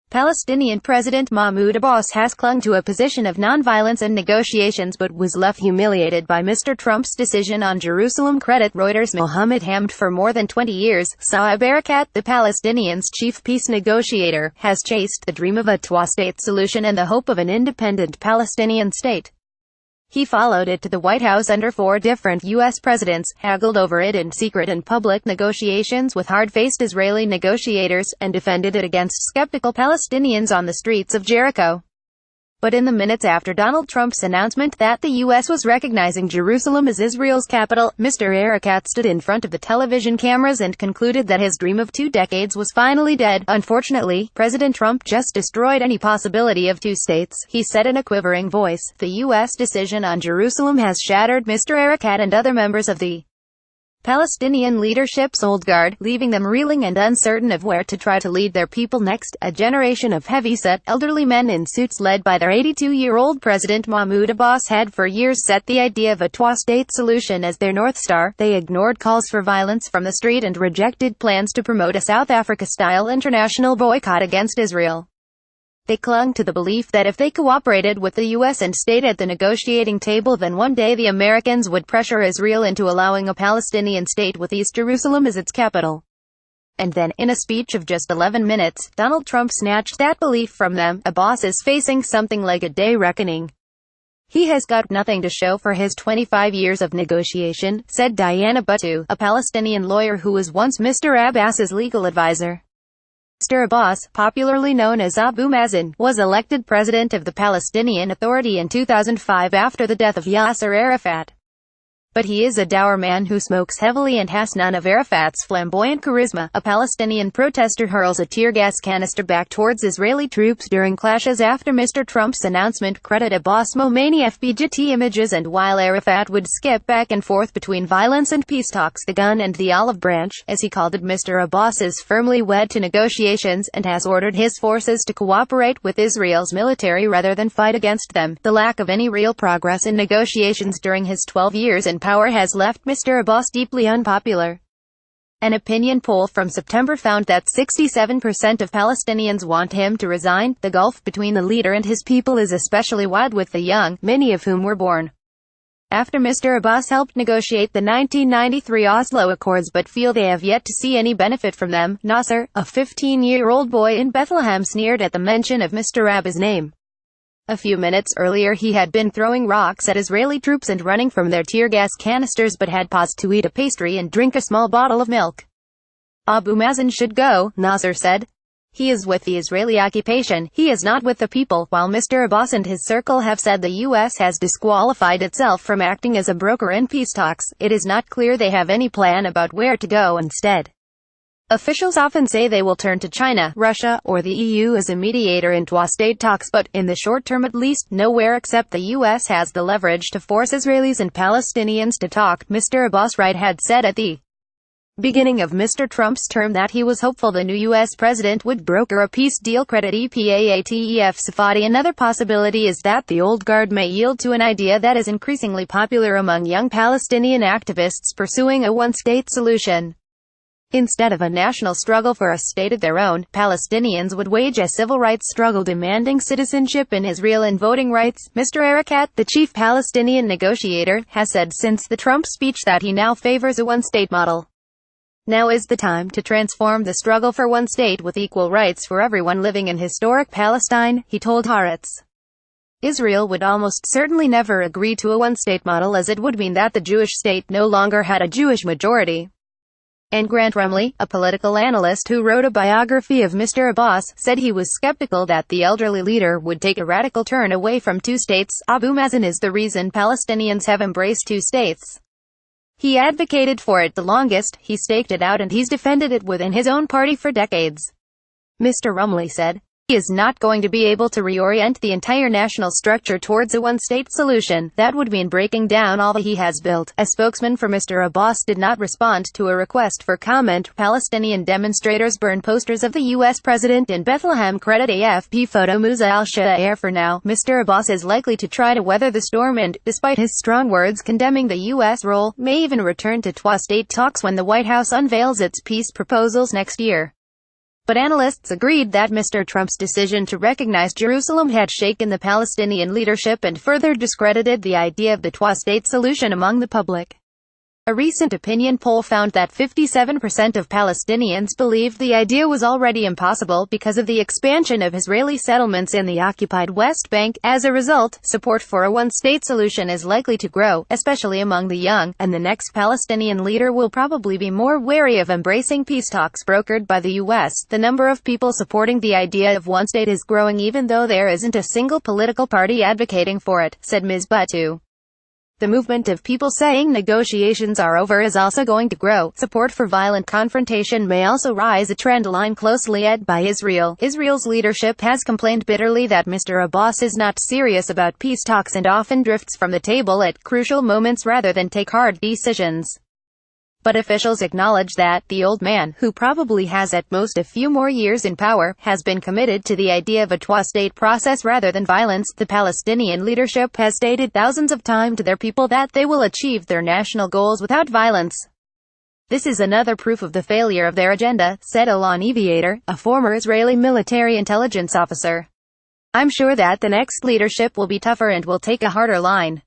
Palestinian President Mahmoud Abbas has clung to a position of nonviolence and negotiations but was left humiliated by Mr. Trump's decision on Jerusalem. REUTERSMohammad hammed for more than 20 years. Saeb Erekat, the Palestinians' chief peace negotiator, has chased the dream of a two-state solution and the hope of an independent Palestinian state. He followed it to the White House under 4 different U.S. presidents, haggled over it in secret and public negotiations with hard-faced Israeli negotiators, and defended it against skeptical Palestinians on the streets of Jericho. But in the minutes after Donald Trump's announcement that the U.S. was recognizing Jerusalem as Israel's capital, Mr. Erekat stood in front of the television cameras and concluded that his dream of 2 decades was finally dead. Unfortunately, President Trump just destroyed any possibility of 2 states, he said in a quivering voice. The U.S. decision on Jerusalem has shattered Mr. Erekat and other members of the Palestinian leadership's old guard, leaving them reeling and uncertain of where to try to lead their people next. A generation of heavy-set, elderly men in suits led by their 82-year-old President Mahmoud Abbas had for years set the idea of a two-state solution as their North Star. They ignored calls for violence from the street and rejected plans to promote a South Africa-style international boycott against Israel. They clung to the belief that if they cooperated with the U.S. and stayed at the negotiating table, then one day the Americans would pressure Israel into allowing a Palestinian state with East Jerusalem as its capital. And then, in a speech of just 11 minutes, Donald Trump snatched that belief from them. Abbas is facing something like a day reckoning. He has got nothing to show for his 25 years of negotiation, said Diana Buttu, a Palestinian lawyer who was once Mr. Abbas's legal advisor. Mr. Abbas, popularly known as Abu Mazen, was elected president of the Palestinian Authority in 2005 after the death of Yasser Arafat. But he is a dour man who smokes heavily and has none of Arafat's flamboyant charisma. A Palestinian protester hurls a tear gas canister back towards Israeli troops during clashes after Mr. Trump's announcement. Credit Abbas Momani FBGT images. And while Arafat would skip back and forth between violence and peace talks, the gun and the olive branch, as he called it, Mr. Abbas is firmly wed to negotiations and has ordered his forces to cooperate with Israel's military rather than fight against them. The lack of any real progress in negotiations during his 12 years in power has left Mr. Abbas deeply unpopular. An opinion poll from September found that 67% of Palestinians want him to resign. The gulf between the leader and his people is especially wide, with the young, many of whom were born after Mr. Abbas helped negotiate the 1993 Oslo Accords but feel they have yet to see any benefit from them. Nasser, a 15-year-old boy in Bethlehem, sneered at the mention of Mr. Abbas' name. A few minutes earlier he had been throwing rocks at Israeli troops and running from their tear gas canisters, but had paused to eat a pastry and drink a small bottle of milk. Abu Mazen should go, Nasser said. He is with the Israeli occupation, he is not with the people. While Mr. Abbas and his circle have said the U.S. has disqualified itself from acting as a broker in peace talks, it is not clear they have any plan about where to go instead. Officials often say they will turn to China, Russia, or the EU as a mediator in two-state talks, but, in the short term at least, nowhere except the U.S. has the leverage to force Israelis and Palestinians to talk. Mr. Abbas had said at the beginning of Mr. Trump's term that he was hopeful the new U.S. president would broker a peace deal. Credit EPAATEF Safadi. Another possibility is that the old guard may yield to an idea that is increasingly popular among young Palestinian activists pursuing a one-state solution. Instead of a national struggle for a state of their own, Palestinians would wage a civil rights struggle demanding citizenship in Israel and voting rights. Mr. Erekat, the chief Palestinian negotiator, has said since the Trump speech that he now favors a one-state model. Now is the time to transform the struggle for one state with equal rights for everyone living in historic Palestine, he told Haaretz. Israel would almost certainly never agree to a one-state model, as it would mean that the Jewish state no longer had a Jewish majority. And Grant Rumley, a political analyst who wrote a biography of Mr. Abbas, said he was skeptical that the elderly leader would take a radical turn away from 2 states. Abu Mazen is the reason Palestinians have embraced 2 states. He advocated for it the longest, he staked it out, and he's defended it within his own party for decades. Mr. Rumley said. He is not going to be able to reorient the entire national structure towards a one-state solution. That would mean breaking down all that he has built. A spokesman for Mr. Abbas did not respond to a request for comment. Palestinian demonstrators burned posters of the U.S. president in Bethlehem. Credit AFP photo. Musa al-Sha'ir. For now, Mr. Abbas is likely to try to weather the storm and, despite his strong words condemning the U.S. role, may even return to two-state talks when the White House unveils its peace proposals next year. But analysts agreed that Mr. Trump's decision to recognize Jerusalem had shaken the Palestinian leadership and further discredited the idea of the two-state solution among the public. A recent opinion poll found that 57% of Palestinians believed the idea was already impossible because of the expansion of Israeli settlements in the occupied West Bank. As a result, support for a one-state solution is likely to grow, especially among the young, and the next Palestinian leader will probably be more wary of embracing peace talks brokered by the U.S. The number of people supporting the idea of one state is growing even though there isn't a single political party advocating for it, said Ms. Buttu. The movement of people saying negotiations are over is also going to grow. Support for violent confrontation may also rise, a trend line closely led by Israel. Israel's leadership has complained bitterly that Mr. Abbas is not serious about peace talks and often drifts from the table at crucial moments rather than take hard decisions. But officials acknowledge that the old man, who probably has at most a few more years in power, has been committed to the idea of a two-state process rather than violence. The Palestinian leadership has stated thousands of times to their people that they will achieve their national goals without violence. This is another proof of the failure of their agenda, said Alon Aviator, a former Israeli military intelligence officer. I'm sure that the next leadership will be tougher and will take a harder line.